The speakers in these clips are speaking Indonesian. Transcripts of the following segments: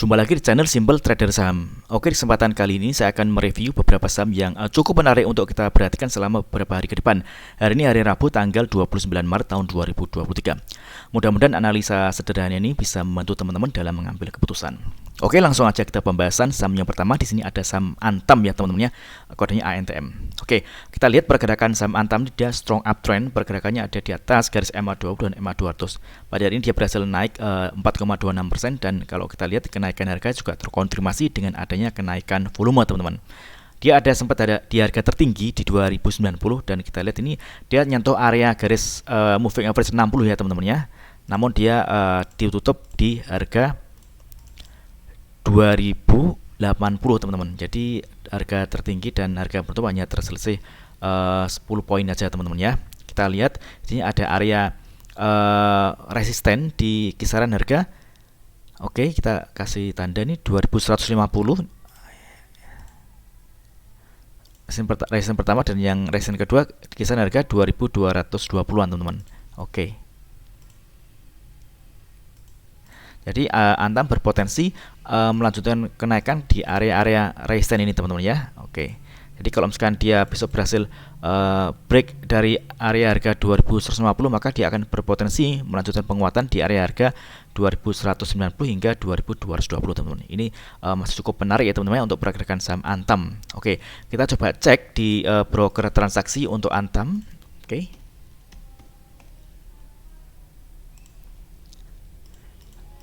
Jumpa lagi di channel Simple Trader Saham. Oke, di kesempatan kali ini saya akan mereview beberapa saham yang cukup menarik untuk kita perhatikan selama beberapa hari ke depan. Hari ini hari Rabu tanggal 29 Maret tahun 2023. Mudah-mudahan analisa sederhana ini bisa membantu teman-teman dalam mengambil keputusan. Oke, langsung aja kita pembahasan saham yang pertama. Di sini ada saham Antam ya teman-teman ya. Kodenya ANTM. Oke, kita lihat pergerakan saham Antam ini dia strong uptrend. Pergerakannya ada di atas garis MA20 dan MA200. Pada hari ini dia berhasil naik 4,26% dan kalau kita lihat kenaikan harga juga terkonfirmasi dengan adanya kenaikan volume teman-teman. Dia sempat ada di harga tertinggi di 2090 dan kita lihat ini dia nyentuh area garis moving average 60 ya teman-teman ya. Namun dia ditutup di harga 2080 teman-teman. Jadi harga tertinggi dan harga penutup hanya terselisih 10 poin aja teman-teman ya. Kita lihat di sini ada area resisten di kisaran harga. Oke, kita kasih tanda nih 2150. Resisten pertama dan yang resisten kedua kisaran harga 2220-an teman-teman. Oke. Jadi Antam berpotensi melanjutkan kenaikan di area-area resisten ini teman-teman ya. Oke. Jadi kalau misalkan dia besok berhasil break dari area harga 2150 maka dia akan berpotensi melanjutkan penguatan di area harga 2190 hingga 2220 teman-teman. Ini masih cukup menarik ya teman-teman untuk pergerakan saham Antam. Oke, kita coba cek di broker transaksi untuk Antam. Oke.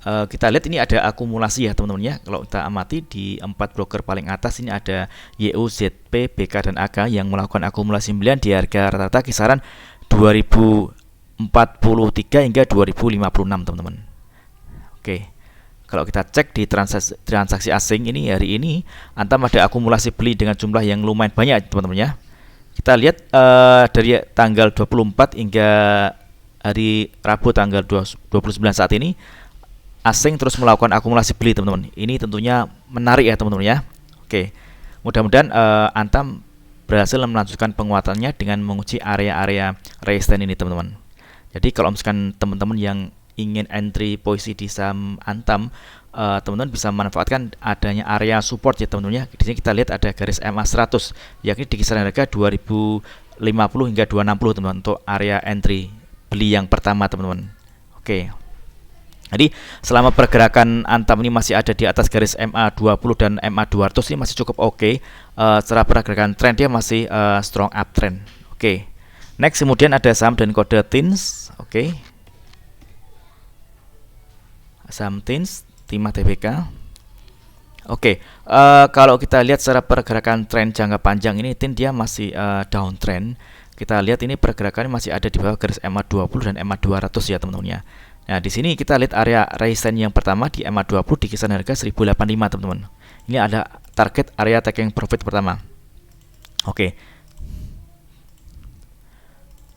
Kita lihat ini ada akumulasi ya teman-teman ya. Kalau kita amati di 4 broker paling atas ini ada YU, ZP, BK, dan AK yang melakukan akumulasi 9 di harga rata-rata kisaran 2043 hingga 2056 teman-teman. Oke, kalau kita cek di transaksi asing ini hari ini Antam ada akumulasi beli dengan jumlah yang lumayan banyak teman-teman ya. Kita lihat dari tanggal 24 hingga hari Rabu tanggal 29 saat ini asing terus melakukan akumulasi beli teman-teman. Ini tentunya menarik ya teman-teman ya. Oke, mudah-mudahan Antam berhasil melanjutkan penguatannya dengan menguji area-area resisten ini teman-teman. Jadi kalau misalkan teman-teman yang ingin entry posisi di saham Antam, teman-teman bisa memanfaatkan adanya area support ya teman-teman ya. Di sini kita lihat ada garis MA 100 yakni di kisaran harga 2050 hingga 260 teman-teman untuk area entry beli yang pertama teman-teman. Oke. Jadi selama pergerakan Antam ini masih ada di atas garis MA20 dan MA200 ini masih cukup oke. Secara pergerakan trend dia masih strong uptrend. Oke. Next kemudian ada saham dan kode TINS. Oke. Saham TINS Timah Tbk. Oke. Kalau kita lihat secara pergerakan trend jangka panjang ini TIN dia masih downtrend. Kita lihat ini pergerakannya masih ada di bawah garis MA20 dan MA200 ya teman-teman ya. Nah, di sini kita lihat area resisten yang pertama di MA20 di kisaran harga 1085 teman-teman. Ini ada target area taking profit pertama. Oke.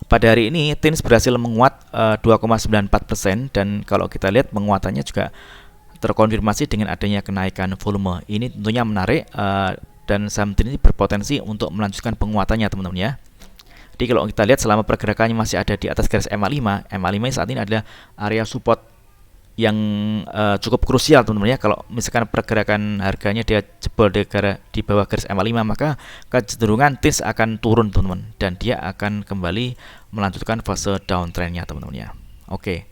Pada hari ini TINS berhasil menguat 2,94% dan kalau kita lihat penguatannya juga terkonfirmasi dengan adanya kenaikan volume. Ini tentunya menarik dan saham TINS ini berpotensi untuk melanjutkan penguatannya teman-teman ya. Jadi kalau kita lihat selama pergerakannya masih ada di atas garis MA5, MA5 saat ini adalah area support yang cukup krusial teman-teman ya. Kalau misalkan pergerakan harganya dia jebol di bawah garis MA5 maka kecenderungan TINS akan turun teman-teman dan dia akan kembali melanjutkan fase downtrendnya teman-teman ya. Oke,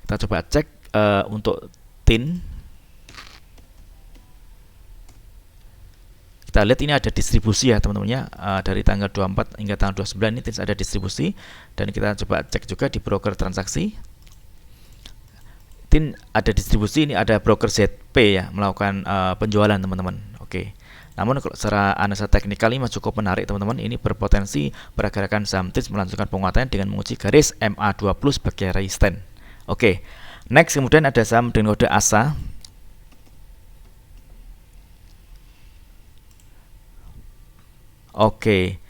kita coba cek untuk TIN. Kita lihat ini ada distribusi ya teman-teman ya, dari tanggal 24 hingga tanggal 29 ini ada distribusi dan kita coba cek juga di broker transaksi. TIN ada distribusi, ini ada broker ZP ya melakukan penjualan teman-teman. Oke. Namun kalau secara analisa teknikal ini cukup menarik teman-teman. Ini berpotensi pergerakan saham TIN melanjutkan penguatannya dengan menguji garis MA20 sebagai resisten. Oke. Next kemudian ada saham dengan kode ASA. Oke,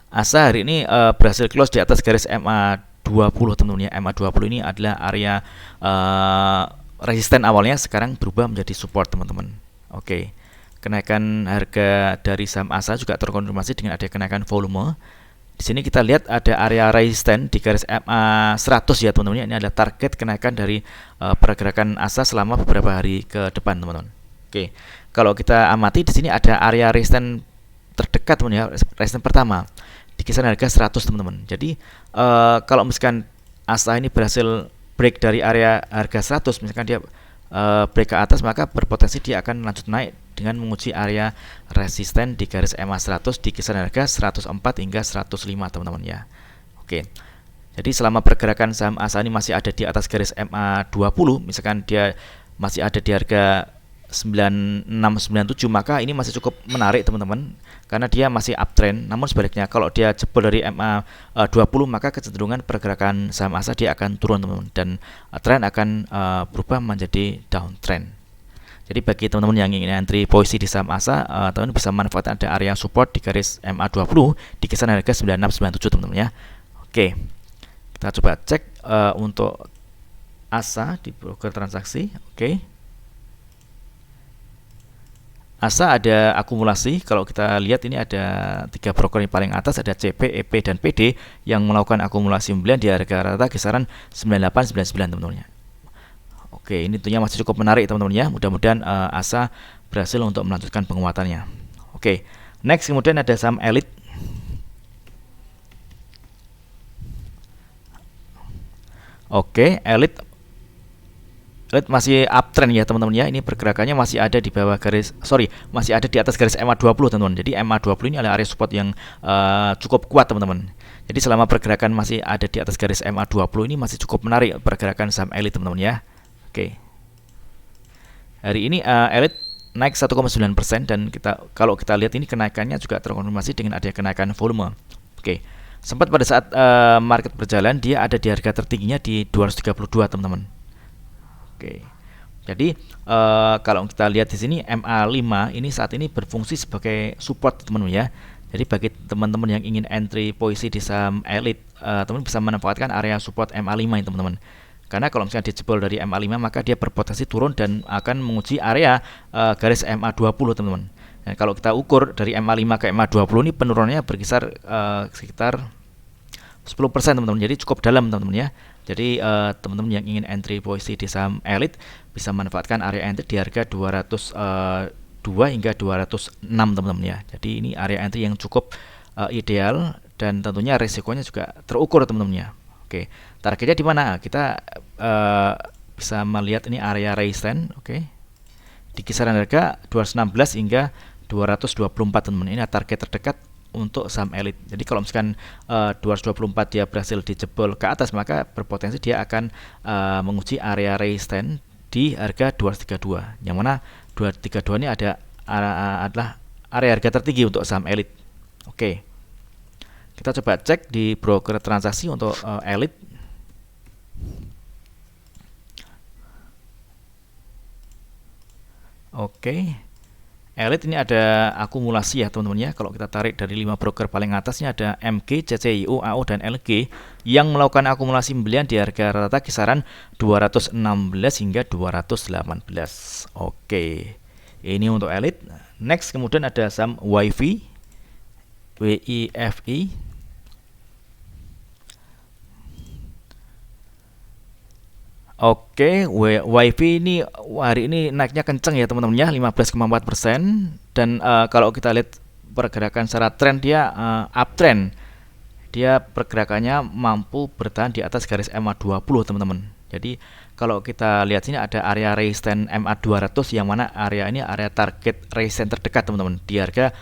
ASA hari ini berhasil close di atas garis MA20 teman-teman ya. MA20 ini adalah area resisten awalnya, sekarang berubah menjadi support teman-teman. Oke, kenaikan harga dari saham ASA juga terkonfirmasi dengan ada kenaikan volume. Di sini kita lihat ada area resisten di garis MA 100 ya teman-teman. Ini adalah target kenaikan dari pergerakan ASA selama beberapa hari ke depan teman-teman. Oke, kalau kita amati di sini ada area resistance terdekat teman ya, resistance pertama di kisaran harga 100 teman-teman. Jadi kalau misalkan ASA ini berhasil break dari area harga 100, misalkan dia break ke atas, maka berpotensi dia akan lanjut naik dengan menguji area resisten di garis MA 100 di kisaran harga 104 hingga 105 teman-teman ya. Oke. Jadi selama pergerakan saham ASA ini masih ada di atas garis MA 20, misalkan dia masih ada di harga 9697, maka ini masih cukup menarik teman-teman, karena dia masih uptrend. Namun sebaliknya kalau dia jebol dari MA 20, maka kecenderungan pergerakan saham ASA dia akan turun teman-teman, dan tren akan berubah menjadi downtrend. Jadi bagi teman-teman yang ingin entry posisi di saham ASA, teman-teman bisa manfaatkan ada area support di garis MA 20 di kisaran harga 9697 teman-teman ya. Oke, kita coba cek untuk ASA di broker transaksi. Oke, ASA ada akumulasi. Kalau kita lihat ini ada 3 broker yang paling atas, ada CP, EP, dan PD yang melakukan akumulasi pembelian di harga rata kisaran 9899 teman-teman ya. Oke, ini tentunya masih cukup menarik teman-teman ya. Mudah-mudahan ASA berhasil untuk melanjutkan penguatannya. Oke, next kemudian ada saham Elite. Oke, Elite masih uptrend ya teman-teman ya. Ini pergerakannya masih ada di bawah garis, masih ada di atas garis MA 20 teman-teman. Jadi MA 20 ini adalah area support yang cukup kuat teman-teman. Jadi selama pergerakan masih ada di atas garis MA 20 ini masih cukup menarik pergerakan saham Elite teman-teman ya. Oke. Hari ini Elite naik 1,9%, dan kalau kita lihat ini kenaikannya juga terkonfirmasi dengan adanya kenaikan volume. Oke. Sempat pada saat market berjalan dia ada di harga tertingginya di 232 teman-teman. Oke. Jadi kalau kita lihat di sini MA5 ini saat ini berfungsi sebagai support teman-teman ya. Jadi bagi teman-teman yang ingin entry posisi di saham Elite, teman bisa manfaatkan area support MA5 ini teman-teman. Karena kalau misalnya dia jebol dari MA5, maka dia berpotensi turun dan akan menguji area garis MA20 teman-teman. Dan kalau kita ukur dari MA5 ke MA20 ini penurunannya berkisar sekitar 10% teman-teman. Jadi cukup dalam teman-teman ya. Jadi teman-teman yang ingin entry posisi di saham Elite bisa manfaatkan area entry di harga 202 hingga 206 teman-teman ya. Jadi ini area entry yang cukup ideal, dan tentunya risikonya juga terukur teman-teman ya. Oke, targetnya di mana? Kita bisa melihat ini area resistance, oke. Di kisaran harga 216 hingga 224 teman-teman. Ini target terdekat untuk saham Elite. Jadi kalau misalkan 224 dia berhasil dijebol ke atas, maka berpotensi dia akan menguji area resistance di harga 232. Yang mana 232 ini adalah area harga tertinggi untuk saham Elite. Oke. Kita coba cek di broker transaksi untuk Elite. Oke. Elite ini ada akumulasi ya teman-teman ya. Kalau kita tarik dari 5 broker paling atasnya ada MG, CCIU, AO, dan LG yang melakukan akumulasi pembelian di harga rata kisaran 216 hingga 218. Oke. Ini untuk Elite. Next kemudian ada saham WIFI, WIFI. Oke, WIFI ini hari ini naiknya kenceng ya teman-teman ya, 15,4%. Dan kalau kita lihat pergerakan secara tren, dia uptrend. Dia pergerakannya mampu bertahan di atas garis MA 20 teman-teman. Jadi kalau kita lihat sini ada area resistance MA 200, yang mana area ini area target resistance terdekat teman-teman di harga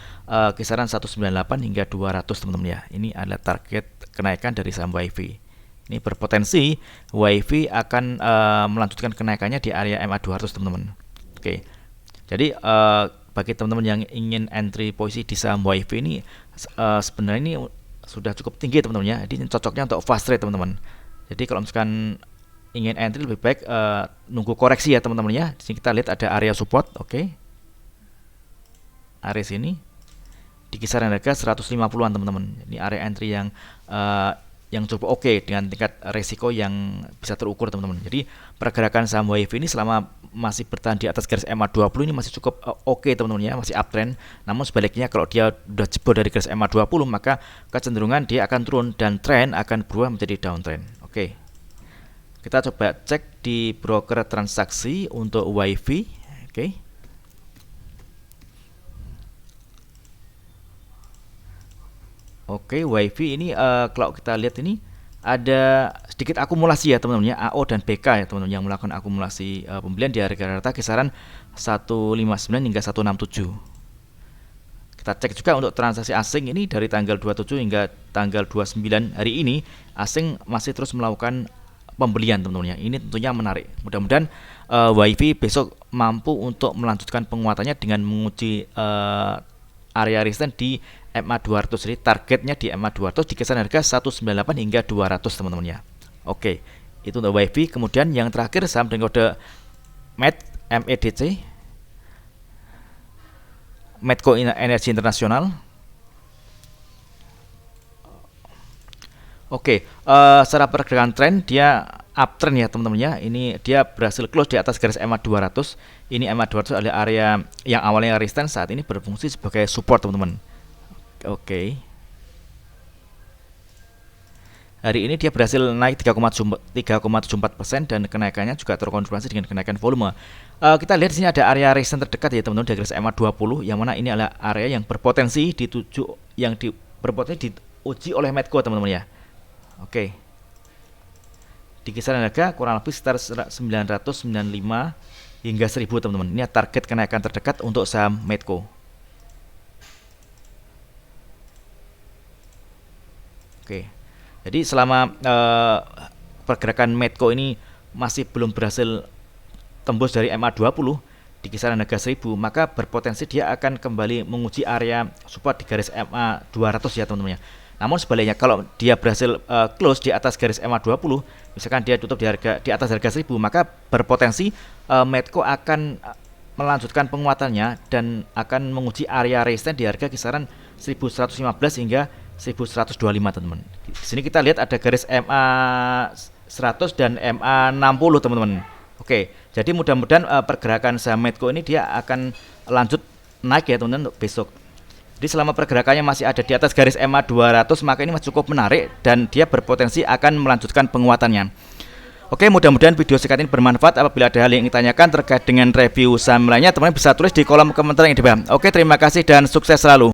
kisaran 198 hingga 200 teman-teman ya. Ini adalah target kenaikan dari saham WIFI. Ini berpotensi WIFI akan melanjutkan kenaikannya di area MA 200 teman-teman. Oke. Jadi bagi teman-teman yang ingin entry posisi di saham WIFI ini sebenarnya ini sudah cukup tinggi teman-teman ya. Jadi cocoknya untuk fast trade teman-teman. Jadi kalau misalkan ingin entry lebih baik nunggu koreksi ya teman-teman ya. Di sini kita lihat ada area support, oke. Area sini di kisaran harga 150-an teman-teman. Ini area entry yang cukup oke dengan tingkat resiko yang bisa terukur teman-teman. Jadi pergerakan saham WIFI ini selama masih bertahan di atas garis MA 20 ini masih cukup oke teman-teman ya, masih uptrend. Namun sebaliknya kalau dia sudah jebol dari garis MA 20, maka kecenderungan dia akan turun dan tren akan berubah menjadi downtrend. Oke. Kita coba cek di broker transaksi untuk WIFI. Oke. Oke, WiFi ini kalau kita lihat ini ada sedikit akumulasi ya teman-teman ya, AO dan BK ya teman-teman yang melakukan akumulasi pembelian di harga rata kisaran 159 hingga 167. Kita cek juga untuk transaksi asing ini dari tanggal 27 hingga tanggal 29 hari ini asing masih terus melakukan pembelian teman-teman ya. Ini tentunya menarik. Mudah-mudahan WiFi besok mampu untuk melanjutkan penguatannya dengan menguji area resistance di MA 200. Jadi targetnya di MA 200 di kisaran harga 198 hingga 200 teman-teman ya. Oke, itu untuk WiFi. Kemudian yang terakhir saham dengan kode MEDC, Medco Energi Internasional. Oke, secara pergerakan tren dia uptrend ya teman-teman ya. Ini dia berhasil close di atas garis MA 200. Ini MA 200 adalah area yang awalnya resistance, saat ini berfungsi sebagai support teman-teman. Oke. Hari ini dia berhasil naik 3,74% dan kenaikannya juga terkonfirmasi dengan kenaikan volume. Kita lihat di sini ada area resistance terdekat ya teman-teman di garis MA 20, yang mana ini adalah area yang berpotensi berpotensi diuji oleh Medco teman-teman ya. Oke. Di kisaran harga kurang lebih sekitar 995 hingga 1000 teman-teman. Ini target kenaikan terdekat untuk saham Medco. Oke. Jadi selama pergerakan Medco ini masih belum berhasil tembus dari MA 20 di kisaran harga 1000, maka berpotensi dia akan kembali menguji area support di garis MA 200 ya teman-teman ya. Namun sebaliknya kalau dia berhasil close di atas garis MA 20, misalkan dia tutup di atas harga 1000, maka berpotensi Medco akan melanjutkan penguatannya dan akan menguji area resistance di harga kisaran 1115 hingga 1125 teman-teman. Di sini kita lihat ada garis MA 100 dan MA 60 teman-teman. Oke, jadi mudah-mudahan pergerakan saham Medco ini dia akan lanjut naik ya teman-teman untuk besok. Jadi selama pergerakannya masih ada di atas garis MA 200, maka ini masih cukup menarik dan dia berpotensi akan melanjutkan penguatannya. Oke, mudah-mudahan video singkat ini bermanfaat. Apabila ada hal yang ingin ditanyakan terkait dengan review saham lainnya, teman-teman bisa tulis di kolom komentar yang di bawah. Oke, terima kasih dan sukses selalu.